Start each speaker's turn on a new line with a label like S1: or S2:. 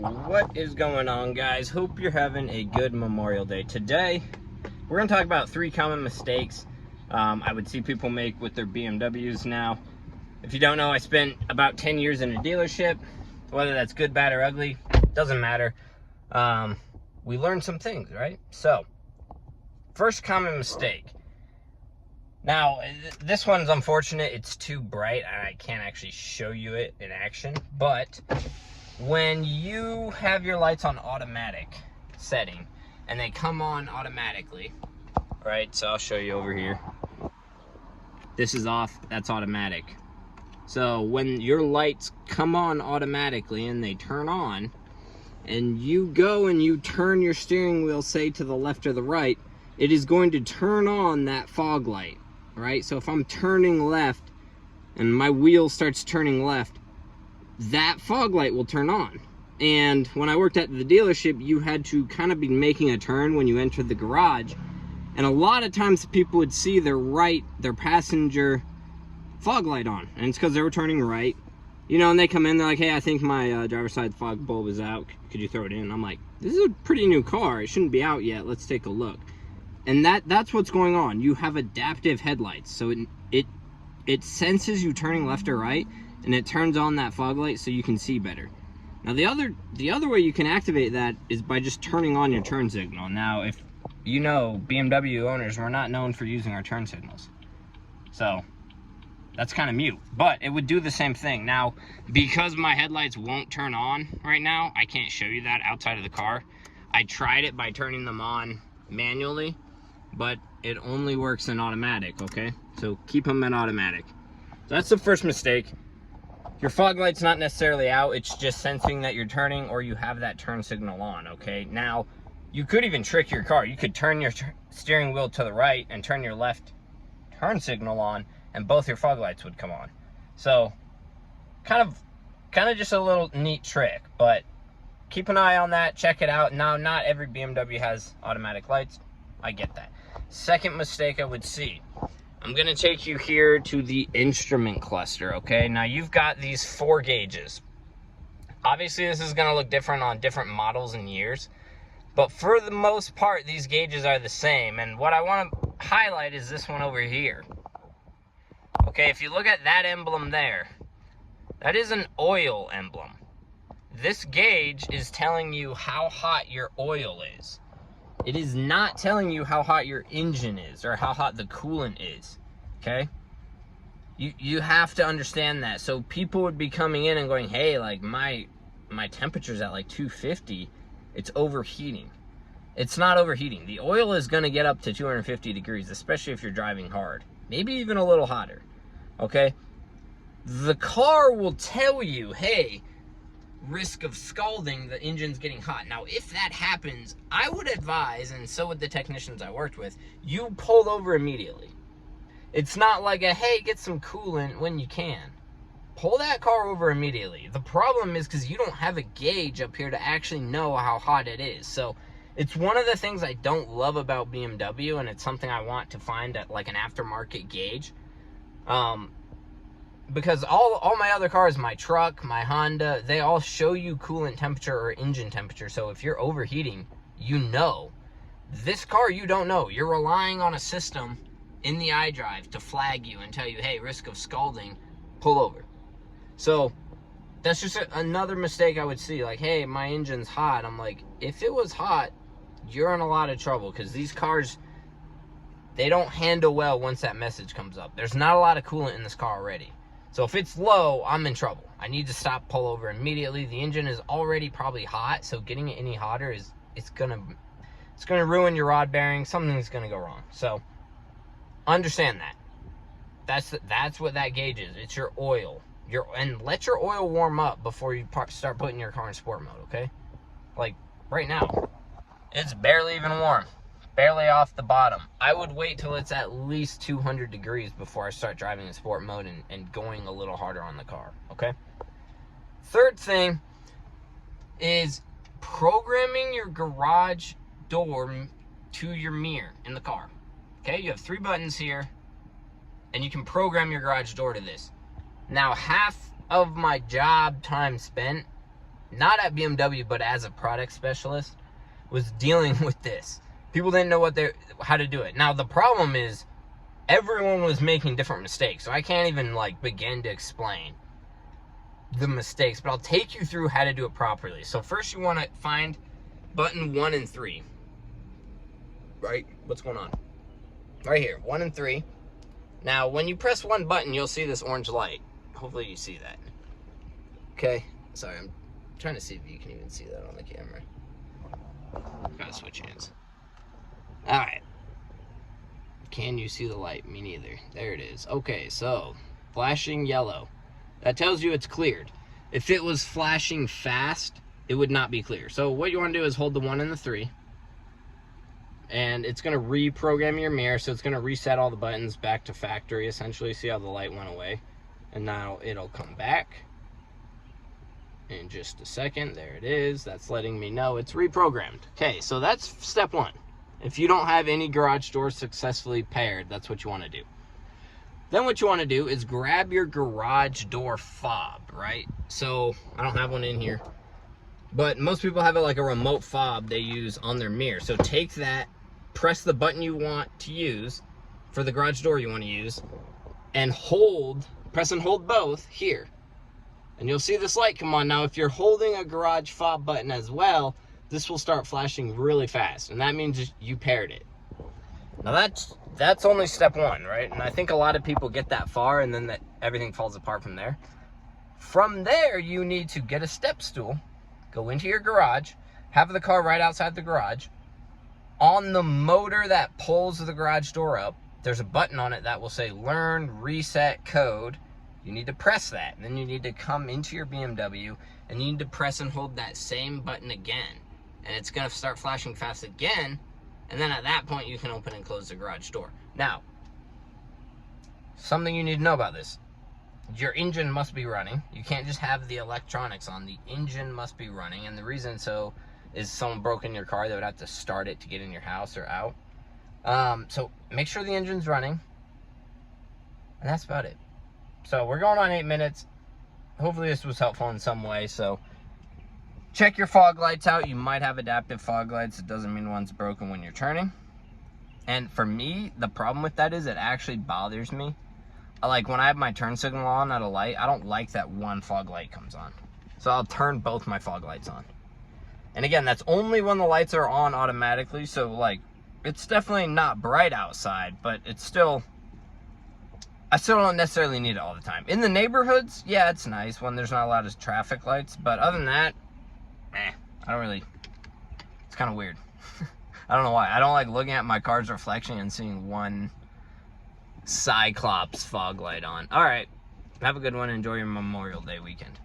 S1: What is going on, guys? Hope you're having a good Memorial Day. Today we're going to talk about 3 common mistakes I would see people make with their BMWs now. If you don't know, I spent about 10 years in a dealership. Whether that's good, bad, or ugly, doesn't matter. We learned some things, right? So, first common mistake. Now, this one's unfortunate. It's too bright and I can't actually show you it in action. But when you have your lights on automatic setting and they come on automatically, right? So I'll show you over here. This is off, that's automatic. So when your lights come on automatically and they turn on, and you go and you turn your steering wheel, say to the left or the right, it is going to turn on that fog light, right? So if I'm turning left and my wheel starts turning left, that fog light will turn on. And when I worked at the dealership, you had to kind of be making a turn when you entered the garage. And a lot of times people would see their passenger fog light on. And it's because they were turning right. You know, and they come in, they're like, hey, I think my driver's side fog bulb is out. Could you throw it in? I'm like, this is a pretty new car. It shouldn't be out yet. Let's take a look. And that's what's going on. You have adaptive headlights. So it senses you turning left or right, and it turns on that fog light so you can see better. Now the other way you can activate that is by just turning on your turn signal. Now, if you know, BMW owners, we're not known for using our turn signals. So that's kind of mute, but it would do the same thing. Now, because my headlights won't turn on right now, I can't show you that outside of the car. I tried it by turning them on manually, but it only works in automatic, okay? So keep them in automatic. So that's the first mistake. Your fog light's not necessarily out, it's just sensing that you're turning or you have that turn signal on, okay? Now, you could even trick your car. You could turn your steering wheel to the right and turn your left turn signal on, and both your fog lights would come on. So kind of just a little neat trick, but keep an eye on that, check it out. Now, not every BMW has automatic lights. I get that. Second mistake I would see, I'm gonna take you here to the instrument cluster, okay? Now you've got these 4 gauges. Obviously this is gonna look different on different models and years, but for the most part, these gauges are the same. And what I wanna highlight is this one over here. Okay, if you look at that emblem there, that is an oil emblem. This gauge is telling you how hot your oil is. It is not telling you how hot your engine is or how hot the coolant is, okay? You have to understand that. So people would be coming in and going, hey, like my temperature's at like 250, it's overheating. It's not overheating. The oil is gonna get up to 250 degrees, especially if you're driving hard, maybe even a little hotter. Okay, the car will tell you, hey, risk of scalding, the engine's getting hot. Now, if that happens, I would advise, and so would the technicians I worked with, you pull over immediately. It's not like a, hey, get some coolant when you can. Pull that car over immediately. The problem is because you don't have a gauge up here to actually know how hot it is. So it's one of the things I don't love about BMW, and it's something I want to find at like an aftermarket gauge. Because all my other cars, my truck, my Honda, they all show you coolant temperature or engine temperature. So if you're overheating, you know. This car, you don't know. You're relying on a system in the iDrive to flag you and tell you, hey, risk of scalding, pull over. So that's just another mistake I would see. Like, hey, my engine's hot. I'm like, if it was hot, you're in a lot of trouble, because these cars, they don't handle well once that message comes up. There's not a lot of coolant in this car already. So if it's low, I'm in trouble. I need to stop, pull over immediately. The engine is already probably hot, so getting it any hotter it's gonna ruin your rod bearing. Something's gonna go wrong. So understand that. That's what that gauge is. It's your oil. And let your oil warm up before you start putting your car in sport mode, okay? Like right now, it's barely even warm. Barely off the bottom. I would wait till it's at least 200 degrees before I start driving in sport mode and going a little harder on the car, okay? Third thing is programming your garage door to your mirror in the car, okay? You have 3 buttons here, and you can program your garage door to this. Now, half of my job time spent not at BMW, but as a product specialist, was dealing with this. People didn't know how to do it. Now, the problem is everyone was making different mistakes, so I can't even like begin to explain the mistakes, but I'll take you through how to do it properly. So first you want to find button 1 and 3. Right? What's going on? Right here, 1 and 3. Now, when you press one button, you'll see this orange light. Hopefully you see that. Okay? Sorry, I'm trying to see if you can even see that on the camera. Gotta switch hands. Alright. Can you see the light? Me neither. There it is. Okay, so flashing yellow. That tells you it's cleared. If it was flashing fast, it would not be clear. So what you want to do is hold the 1 and the 3. And it's going to reprogram your mirror, so it's going to reset all the buttons back to factory, essentially. See how the light went away? And now it'll come back in just a second. There it is. That's letting me know it's reprogrammed. Okay, so that's step 1. If you don't have any garage doors successfully paired, that's what you want to do. Then what you want to do is grab your garage door fob, right? So I don't have one in here, but most people have it like a remote fob they use on their mirror. So take that, press the button you want to use for the garage door you want to use, and press and hold both here. And you'll see this light come on. Now, if you're holding a garage fob button as well, this will start flashing really fast, and that means you paired it. Now that's only step 1, right? And I think a lot of people get that far, and then everything falls apart from there. From there, you need to get a step stool, go into your garage, have the car right outside the garage. On the motor that pulls the garage door up, there's a button on it that will say Learn Reset Code. You need to press that, and then you need to come into your BMW, and you need to press and hold that same button again. And it's going to start flashing fast again, and then at that point you can open and close the garage door. Now, something you need to know about this: your engine must be running. You can't just have the electronics on. The engine must be running, and the reason so is someone broke in your car, they would have to start it to get in your house or out. So make sure the engine's running, and that's about it. So we're going on 8 minutes. Hopefully this was helpful in some way. So check your fog lights out. You might have adaptive fog lights. It doesn't mean one's broken when you're turning. And for me, the problem with that is it actually bothers me. Like when I have my turn signal on at a light, I don't like that one fog light comes on. So I'll turn both my fog lights on. And again, that's only when the lights are on automatically. So like, it's definitely not bright outside, but it's still, I still don't necessarily need it all the time. In the neighborhoods, yeah, it's nice when there's not a lot of traffic lights. But other than that, I don't really, it's kind of weird. I don't know why. I don't like looking at my car's reflection and seeing one Cyclops fog light on. All right, have a good one. Enjoy your Memorial Day weekend.